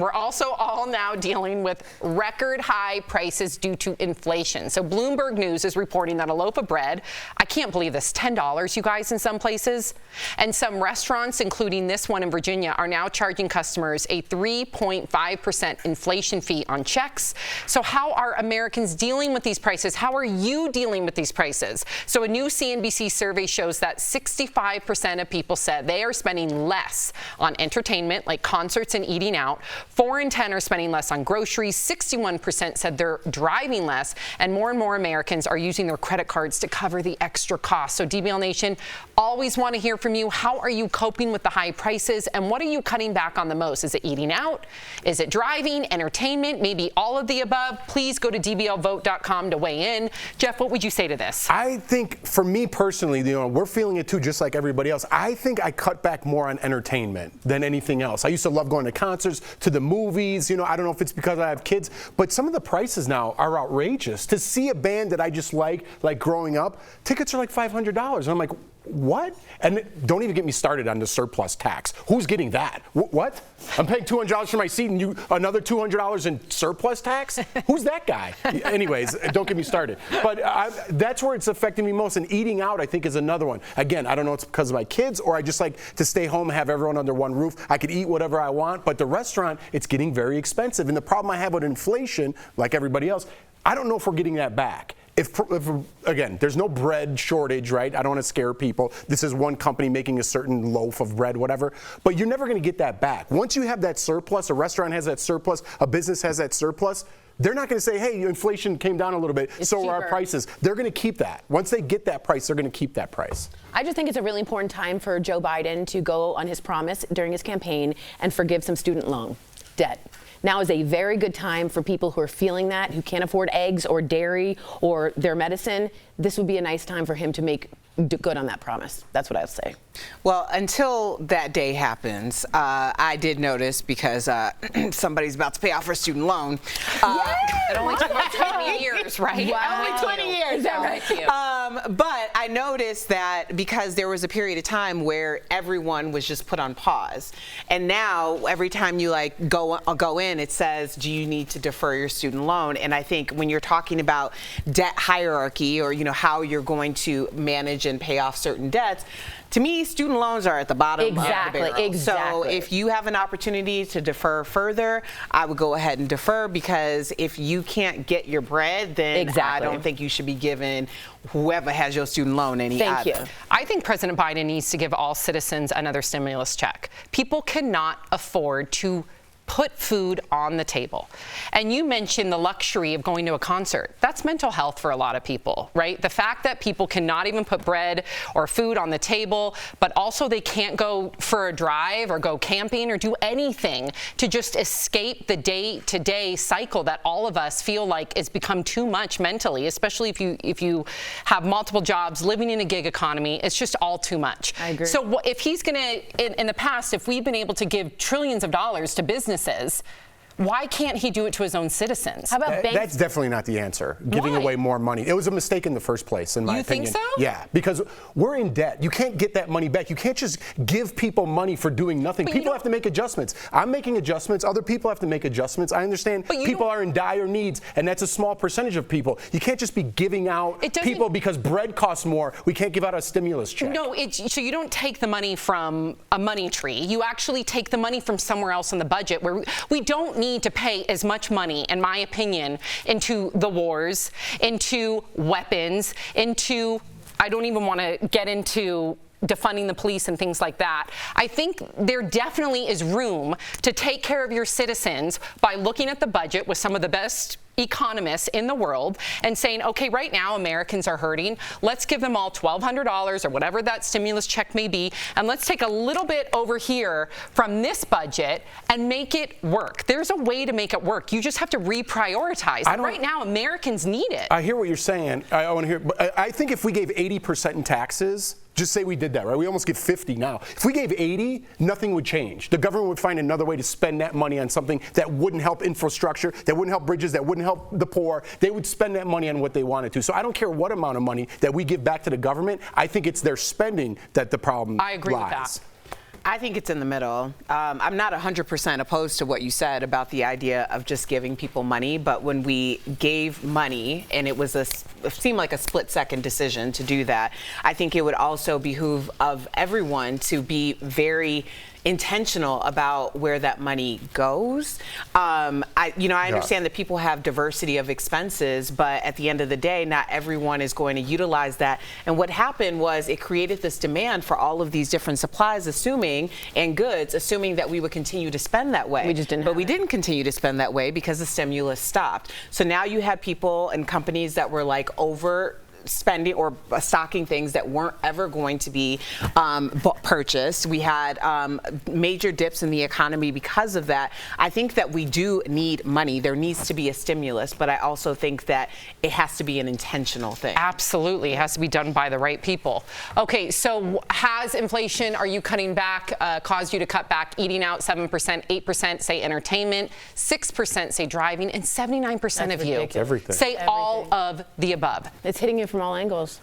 We're also all now dealing with record high prices due to inflation. So Bloomberg News is reporting that a loaf of bread, I can't believe this, $10, you guys, in some places. And some restaurants, including this one in Virginia, are now charging customers a 3.5% inflation fee on checks. So how are Americans dealing with these prices? How are you dealing with these prices? So a new CNBC survey shows that 65% of people said they are spending less on entertainment, like concerts and eating out. 4 in 10 are spending less on groceries. 61% said they're driving less, and more Americans are using their credit cards to cover the extra costs. So DBL Nation, always want to hear from you. How are you coping with the high prices, and what are you cutting back on the most? Is it eating out? Is it driving, entertainment, maybe all of the above? Please go to dblvote.com to weigh in. Jeff, what would you say to this? I think for me personally, we're feeling it too, just like everybody else. I think I cut back more on entertainment than anything else. I used to love going to concerts, to the movies. I don't know if it's because I have kids, but some of the prices now are outrageous. To see a band that I just like growing up, tickets are like $500. And I'm like, what? And don't even get me started on the surplus tax. Who's getting that? What? I'm paying $200 for my seat and another $200 in surplus tax? Who's that guy? Anyways, don't get me started. But that's where it's affecting me most. And eating out, I think, is another one. Again, I don't know if it's because of my kids or I just like to stay home and have everyone under one roof. I could eat whatever I want, but the restaurant, it's getting very expensive. And the problem I have with inflation, like everybody else, I don't know if we're getting that back. If again, there's no bread shortage, right? I don't want to scare people. This is one company making a certain loaf of bread, whatever. But you're never going to get that back. Once you have that surplus, a restaurant has that surplus, a business has that surplus, they're not going to say, hey, inflation came down a little bit, so are our prices. They're going to keep that. Once they get that price, they're going to keep that price. I just think it's a really important time for Joe Biden to go on his promise during his campaign and forgive some student loan debt. Now is a very good time for people who are feeling that, who can't afford eggs or dairy or their medicine. This would be a nice time for him to make good on that promise. That's what I'll say. Well, until that day happens, I did notice because somebody's about to pay off her student loan. It only took like 20 years, right? Wow. Only 20 years. But I noticed that because there was a period of time where everyone was just put on pause. And now every time you go in, it says, do you need to defer your student loan? And I think when you're talking about debt hierarchy or, how you're going to manage and pay off certain debts, to me, student loans are at the bottom of the barrel. Exactly. So if you have an opportunity to defer further, I would go ahead and defer, because if you can't get your bread, then I don't think you should be giving whoever has your student loan any Thank you. I think President Biden needs to give all citizens another stimulus check. People cannot afford to put food on the table. And you mentioned the luxury of going to a concert. That's mental health for a lot of people, right? The fact that people cannot even put bread or food on the table, but also they can't go for a drive or go camping or do anything to just escape the day-to-day cycle that all of us feel like has become too much mentally, especially if you have multiple jobs, living in a gig economy. It's just all too much. I agree. So if he's going to, in the past, if we've been able to give trillions of dollars to businesses, why can't he do it to his own citizens? How about banks? That's definitely not the answer, giving away more money. It was a mistake in the first place, in my opinion. You think so? Yeah, because we're in debt. You can't get that money back. You can't just give people money for doing nothing. People have to make adjustments. I'm making adjustments. Other people have to make adjustments. I understand people are in dire needs, and that's a small percentage of people. You can't just be giving out people because bread costs more. We can't give out a stimulus check. No, so you don't take the money from a money tree. You actually take the money from somewhere else in the budget, where we don't need to pay as much money, in my opinion, into the wars, into weapons, into, I don't even want to get into defunding the police and things like that. I think there definitely is room to take care of your citizens by looking at the budget with some of the best economists in the world and saying, okay, right now Americans are hurting. Let's give them all $1,200 or whatever that stimulus check may be, and let's take a little bit over here from this budget and make it work. There's a way to make it work. You just have to reprioritize. And right now, Americans need it. I hear what you're saying. I want to hear, but I think if we gave 80% in taxes, just say we did that, right? We almost give 50 now. If we gave 80, nothing would change. The government would find another way to spend that money on something that wouldn't help infrastructure, that wouldn't help bridges, that wouldn't help the poor. They would spend that money on what they wanted to. So I don't care what amount of money that we give back to the government. I think it's their spending that the problem lies. I agree with that. I think it's in the middle. I'm not 100% opposed to what you said about the idea of just giving people money, but when we gave money and it seemed like a split-second decision to do that, I think it would also behoove of everyone to be very intentional about where that money goes. I understand that people have diversity of expenses, but at the end of the day, not everyone is going to utilize that. And what happened was it created this demand for all of these different supplies, assuming that we would continue to spend that way. We just didn't. But we didn't continue to spend that way because the stimulus stopped. So now you had people and companies that were like spending or stocking things that weren't ever going to be purchased. We had major dips in the economy because of that. I think that we do need money. There needs to be a stimulus, but I also think that it has to be an intentional thing. Absolutely. It has to be done by the right people. Okay, so has inflation, are you cutting back, caused you to cut back eating out? 7%, 8% say entertainment, 6% say driving, and 79% of you Everything. say all of the above. It's hitting you from all angles.